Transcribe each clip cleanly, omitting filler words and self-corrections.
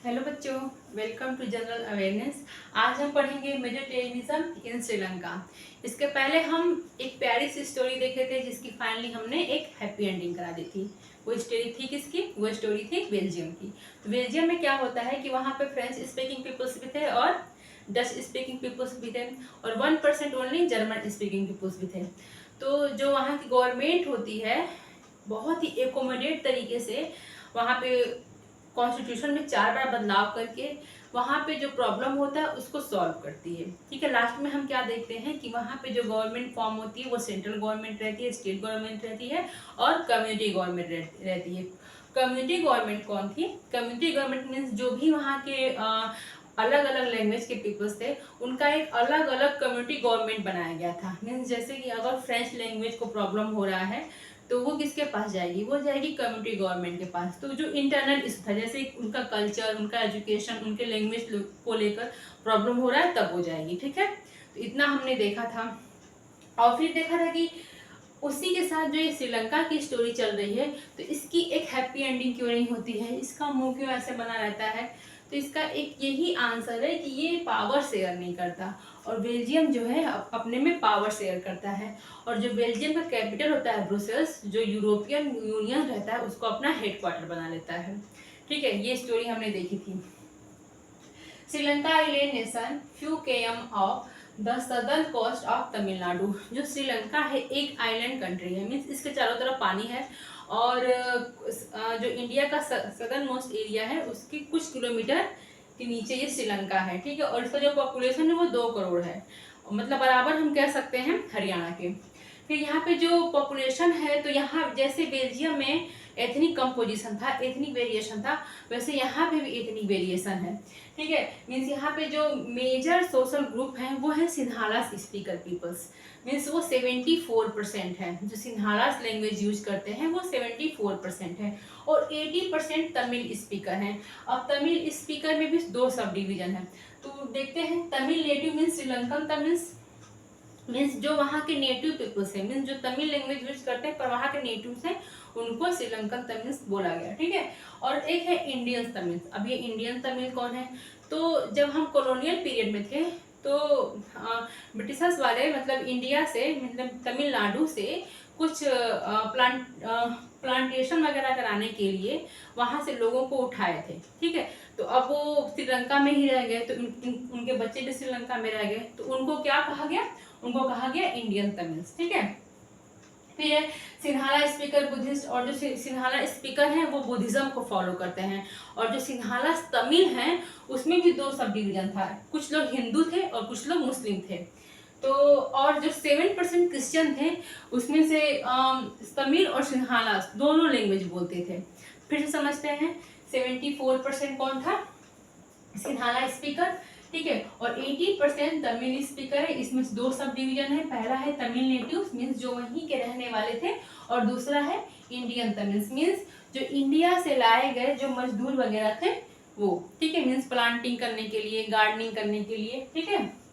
Hello बच्चों, welcome to general awareness. आज हम पढ़ेंगे वेजिटेरियनिज्म इन श्रीलंका। इसके पहले हम एक प्यारी सी स्टोरी देखे थे जिसकी फाइनली हमने एक हैप्पी एंडिंग करा दी थी। वो स्टोरी थी किसकी? वो स्टोरी थी बेल्जियम की। तो बेल्जियम में क्या होता है कि वहाँ पे फ्रेंच स्पीकिंग पीपल्स भी थे और डच स्पीकिंग पीपल्स भी थे और 1% ओनली जर्मन स्पीकिंग पीपल्स भी थे। तो जो वहाँ की गवर्नमेंट होती है बहुत ही एकोमोडेट तरीके से वहाँ पे कॉन्स्टिट्यूशन में 4 बार बदलाव करके वहाँ पे जो प्रॉब्लम होता है उसको सॉल्व करती है। ठीक है, लास्ट में हम क्या देखते हैं कि वहाँ पे जो गवर्नमेंट फॉर्म होती है वो सेंट्रल गवर्नमेंट रहती है, स्टेट गवर्नमेंट रहती है और कम्युनिटी गवर्नमेंट रहती है। कम्युनिटी गवर्नमेंट कौन थी? कम्युनिटी गवर्नमेंट मीन्स जो भी वहाँ के अलग अलग लैंग्वेज के पीपल्स थे उनका एक अलग अलग कम्युनिटी गवर्नमेंट बनाया गया था। मीन्स जैसे कि अगर फ्रेंच लैंग्वेज को प्रॉब्लम हो रहा है तो वो किसके पास जाएगी? वो जाएगी कम्युनिटी गवर्नमेंट के पास। तो जो इंटरनल इशू था जैसे उनका कल्चर, उनका एजुकेशन, उनके लैंग्वेज को लेकर प्रॉब्लम हो रहा है तब वो जाएगी। ठीक है, तो इतना हमने देखा था। और फिर देखा था कि उसी के साथ जो ये श्रीलंका की स्टोरी चल रही है तो इसकी एक हैप्पी एंडिंग क्यों नहीं होती है, इसका मुंह क्यों ऐसे बना रहता है? तो इसका एक यही आंसर है कि ये पावर शेयर नहीं करता और बेल्जियम जो है अपने में पावर शेयर करता है। और जो बेल्जियम का कैपिटल होता है ब्रुसेल्स, जो यूरोपियन यूनियन रहता है उसको अपना हेडक्वार्टर बना लेता है। ठीक है, ये स्टोरी हमने देखी थी। Sri Lanka island nation few KM off the southern coast of Tamil Nadu. जो श्रीलंका है एक आइलैंड कंट्री है, मीन्स इसके चारों तरफ पानी है और जो इंडिया का सदर्न मोस्ट एरिया है उसके कुछ किलोमीटर के नीचे ये श्रीलंका है। ठीक है, और इसका जो पॉपुलेशन है वो 2 करोड़ है, मतलब बराबर हम कह सकते हैं हरियाणा के। फिर यहाँ पे जो पॉपुलेशन है तो यहाँ जैसे बेल्जियम में एथनिक कंपोजिशन था, एथनिक वेरिएशन था, वैसे यहाँ पे भी एथनिक वेरिएशन है। ठीक है, मीन्स यहाँ पे जो मेजर सोशल ग्रुप है वो है सिन्हालास स्पीकर पीपल्स। मीन्स वो 74% है, जो सिन्हालास लैंग्वेज यूज करते हैं वो 74% है और 80% तमिल स्पीकर हैं। अब तमिल स्पीकर में भी 2 सब डिवीजन है। तो देखते हैं, Tamil native means Sri Lankan Tamils, means जो वहाँ के नेटिव पीपल्स हैं, मीन्स जो तमिल लैंग्वेज यूज करते हैं पर वहाँ के नेटिव्स हैं उनको श्रीलंकन तमिल्स बोला गया। ठीक है, और एक है इंडियन तमिल्स। अब ये इंडियन तमिल कौन है? तो जब हम कॉलोनियल पीरियड में थे तो ब्रिटिशर्स वाले मतलब इंडिया से, मतलब तमिलनाडु से कुछ प्लांटेशन वगैरह कराने के लिए वहां से लोगों को उठाए थे। ठीक है, तो अब वो श्रीलंका में ही रह गए तो उनके बच्चे भी श्रीलंका में रह गए तो उनको क्या कहा गया? उनको कहा गया इंडियन तमिल्स। ठीक है, फिर है सिन्हाला स्पीकर बुद्धिस्ट, और जो सिन्हाला स्पीकर हैं वो बुद्धिज्म को फॉलो करते हैं। और जो सिन्हाला तमिल हैं उसमें भी 2 सब डिवीजन था, कुछ लोग हिंदू थे और कुछ लोग मुस्लिम थे। तो और जो 7% क्रिश्चियन थे उसमें से तमिल और सिन्हाला दोनों लैंग्वेज बोलते थे। फिर से समझते हैं, 74% कौन था? सिन्हाला स्पीकर। ठीक है, और 80% तमिल स्पीकर है। इसमें 2 सब डिवीजन है, पहला है तमिल नेटिव्स मीन्स जो वहीं के रहने वाले थे और दूसरा है इंडियन तमिल्स मीन्स जो इंडिया से लाए गए जो मजदूर वगैरह थे वो। ठीक है, मीन्स प्लांटिंग करने के लिए, गार्डनिंग करने के लिए। ठीक है,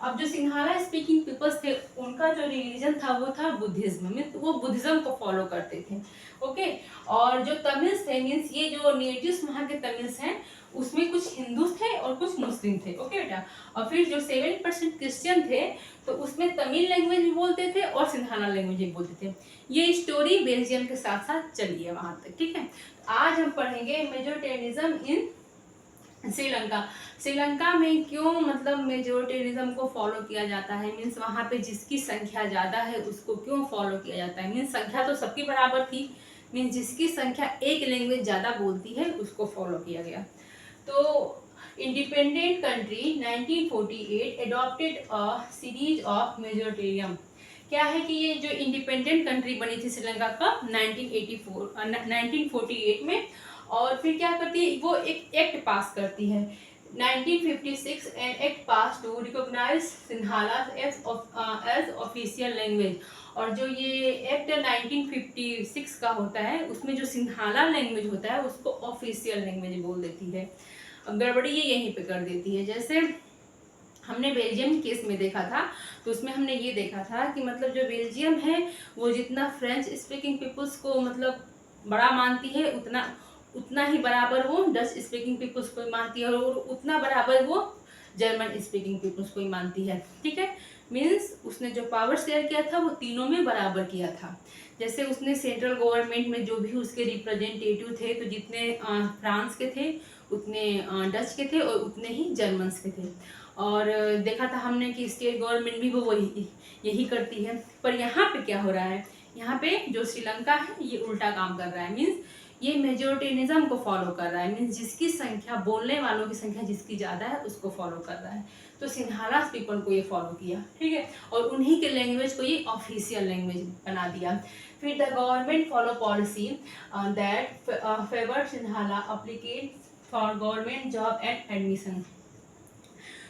अब जो सिन्हाला स्पीकिंग पीपल्स थे उनका जो रिलीजन था वो था बुद्धिज्म, मीन्स वो बुद्धिज्म को फॉलो करते थे। ओके, और जो तमिल्स थे मीन्स ये जो नेटिव्स वहाँ के तमिल्स हैं उसमें कुछ हिंदू थे और कुछ मुस्लिम थे। ओके बेटा, और फिर जो 7% क्रिश्चियन थे तो उसमें तमिल लैंग्वेज भी बोलते थे और सिन्हाला लैंग्वेज भी बोलते थे। ये स्टोरी बेल्जियम के साथ साथ चली है वहां तक। ठीक है, आज हम पढ़ेंगे मेजोरिटेरियनिज्म इन श्रीलंका। श्रीलंका में क्यों मतलब मेजोरिटेरिज्म को फॉलो किया जाता है, मीन्स वहाँ पे जिसकी संख्या ज्यादा है उसको क्यों फॉलो किया जाता है? मीन्स संख्या तो सबकी बराबर थी, मीन्स जिसकी संख्या एक लैंग्वेज ज्यादा बोलती है उसको फॉलो किया गया। तो independent country 1948 adopted a series of majoritarianism. क्या है कि ये जो इंडिपेंडेंट कंट्री बनी थी श्रीलंका का 1948 में, और फिर क्या करती है वो एक एक्ट पास करती है 1956, an act pass to recognise Sinhala as official language. और जो ये एक्ट 1956 का होता है उसमें जो सिन्हाला लैंग्वेज होता है उसको ऑफिशियल लैंग्वेज बोल देती है। गड़बड़ी ये यहीं पे कर देती है। जैसे हमने बेल्जियम केस में देखा था तो उसमें हमने ये देखा था कि मतलब जो बेल्जियम है वो जितना फ्रेंच स्पीकिंग पीपल्स को मतलब बड़ा मानती है उतना उतना ही बराबर वो डच स्पीकिंग पीपल्स को मानती है और उतना बराबर वो जर्मन स्पीकिंग पीपल्स को ही मानती है। ठीक है, मीन्स उसने जो पावर शेयर किया था वो तीनों में बराबर किया था। जैसे उसने सेंट्रल गवर्नमेंट में जो भी उसके रिप्रेजेंटेटिव थे, तो जितने फ्रांस के थे उतने डच के थे और उतने ही जर्मन्स के थे। और देखा था हमने कि स्टेट गवर्नमेंट भी वो वही यही करती है। पर यहाँ पे क्या हो रहा है, यहाँ पे जो श्रीलंका है ये उल्टा काम कर रहा है। मीन्स ये मेजोरिटेनिज्म को फॉलो कर रहा है। मीन्स जिसकी संख्या, बोलने वालों की संख्या जिसकी ज़्यादा है उसको फॉलो कर रहा है। तो सिंहालास पीपल को ये फॉलो किया, ठीक है, और उन्हीं के लैंग्वेज को ये ऑफिशियल लैंग्वेज बना दिया। फिर the government follow policy that favour Sinhala applicant for government job and admission.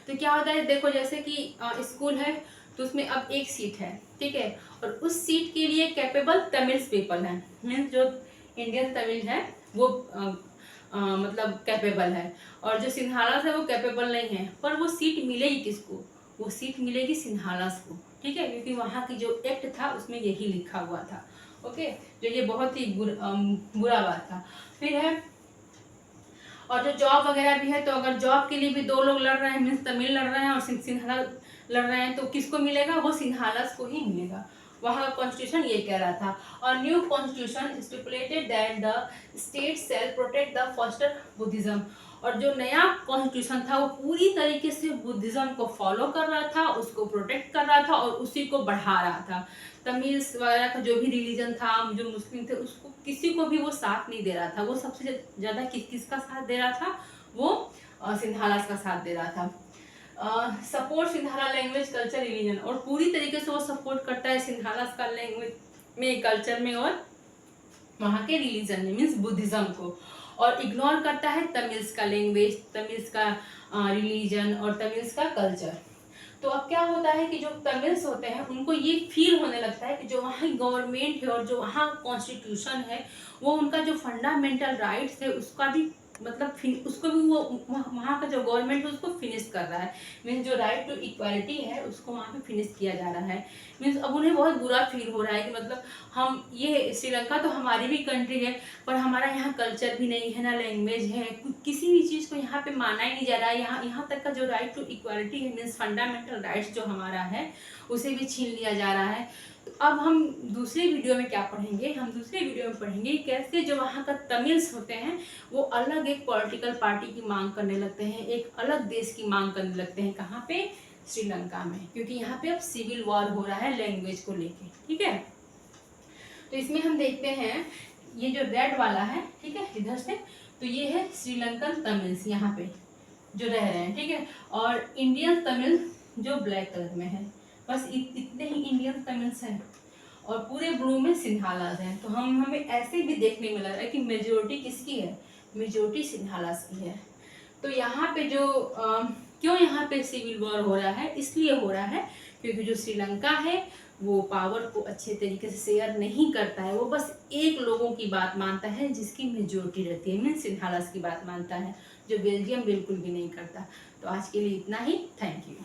तो क्या होता है, देखो जैसे कि स्कूल है तो उसमें अब एक सीट है, ठीक है, और उस सीट के लिए कैपेबल तमिल्स पीपल हैं। मीन्स जो इंडियन तमिल है वो मतलब कैपेबल है, और जो सिंहालास है वो कैपेबल नहीं है। पर वो सीट मिलेगी किसको, वो सीट मिलेगी सिंहालास को, ठीक है, क्योंकि वहाँ की जो एक्ट था उसमें यही लिखा हुआ था। ओके, जो ये बहुत ही बुरा बात था। फिर है, और जो जॉब वगैरह भी है, तो अगर जॉब के लिए भी दो लोग लड़ रहे हैं, मीन्स तमिल लड़ रहे हैं और सिंहाला लड़ रहे हैं, तो किसको मिलेगा, वो सिंहालास को ही मिलेगा। वहाँ का कॉन्स्टिट्यूशन ये कह रहा था। और new constitution stipulated that the state shall protect the foster Buddhism. और जो नया कॉन्स्टिट्यूशन था वो पूरी तरीके से बुद्धिज्म को फॉलो कर रहा था, उसको प्रोटेक्ट कर रहा था और उसी को बढ़ा रहा था। तमिल्स वगैरह का जो भी रिलीजन था, जो मुस्लिम थे, उसको किसी को भी वो साथ नहीं दे रहा था। वो सबसे ज़्यादा किसका साथ दे रहा था, वो सिंहालास का साथ दे रहा था। सपोर्ट सिंहाला लैंग्वेज कल्चर रिलीजन, और पूरी तरीके से वो सपोर्ट करता है सिंहालास का लैंग्वेज में, कल्चर में और वहाँ के रिलीजन में, मीन्स बुद्धिज्म को, और इग्नोर करता है तमिल्स का लैंग्वेज, तमिल्स का रिलीजन और तमिल्स का कल्चर। तो अब क्या होता है कि जो तमिल्स होते हैं उनको ये फील होने लगता है कि जो वहाँ गवर्नमेंट है और जो वहाँ कॉन्स्टिट्यूशन है वो उनका जो फंडामेंटल राइट्स है उसका भी मतलब उसको भी वो वहाँ का जो गवर्नमेंट है उसको फिनिश कर रहा है। मीन्स जो राइट टू इक्वालिटी है उसको वहाँ पे फिनिश किया जा रहा है। मीन्स अब उन्हें बहुत बुरा फील हो रहा है कि मतलब हम ये श्रीलंका तो हमारी भी कंट्री है, पर हमारा यहाँ कल्चर भी नहीं है, ना लैंग्वेज है, किसी भी चीज़ को यहाँ पे माना ही नहीं जा रहा है। यहाँ तक का जो राइट टू इक्वालिटी है, मीन्स फंडामेंटल राइट्स जो हमारा है उसे भी छीन लिया जा रहा है। तो अब हम दूसरे वीडियो में क्या पढ़ेंगे, हम दूसरे वीडियो में पढ़ेंगे कैसे जो वहाँ का तमिल्स होते हैं वो अलग एक पॉलिटिकल पार्टी की मांग करने लगते हैं, एक अलग देश की मांग करने लगते हैं। कहाँ पे, श्रीलंका में, क्योंकि यहाँ पे अब सिविल वॉर हो रहा है लैंग्वेज को लेके, ठीक है। तो इसमें हम देखते हैं ये जो रेड वाला है, ठीक है, इधर से, तो ये है श्रीलंकन तमिल्स यहाँ पे जो रह रहे हैं, ठीक है, और इंडियन तमिल जो ब्लैक कलर में है। बस इतने ही इंडियन तमिल्स हैं और पूरे ब्लू में सिंहालास हैं। तो हमें ऐसे भी देखने में लग रहा है कि मेजोरिटी किसकी है, मेजोरिटी सिंहालास की है। तो यहाँ पे जो क्यों यहाँ पे सिविल वॉर हो रहा है, इसलिए हो रहा है क्योंकि जो श्रीलंका है वो पावर को अच्छे तरीके से शेयर नहीं करता है। वो बस एक लोगों की बात मानता है जिसकी मेजोरिटी रहती है, मीन्स सिंहालास की बात मानता है, जो बेल्जियम बिल्कुल भी नहीं करता। तो आज के लिए इतना ही, थैंक यू।